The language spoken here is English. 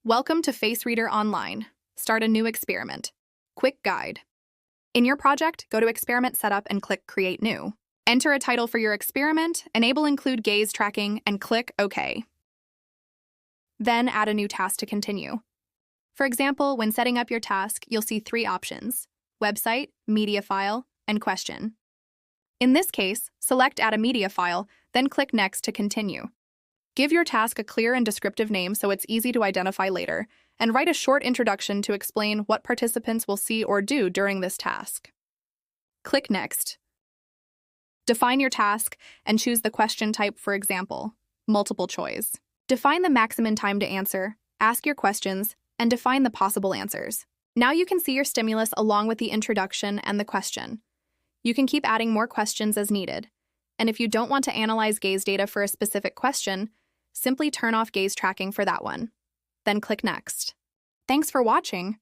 Welcome to FaceReader Online. Start a new experiment. Quick guide. In your project, go to Experiment Setup and click Create New. Enter a title for your experiment, enable Include Gaze Tracking, and click OK. Then add a new task to continue. For example, when setting up your task, you'll see three options: website, media file, and question. In this case, select Add a media file, then click Next to continue. Give your task a clear and descriptive name so it's easy to identify later, and write a short introduction to explain what participants will see or do during this task. Click Next. Define your task and choose the question type, for example, multiple choice. Define the maximum time to answer, ask your questions, and define the possible answers. Now you can see your stimulus along with the introduction and the question. You can keep adding more questions as needed. And if you don't want to analyze gaze data for a specific question, simply turn off gaze tracking for that one. Then click Next. Thanks for watching.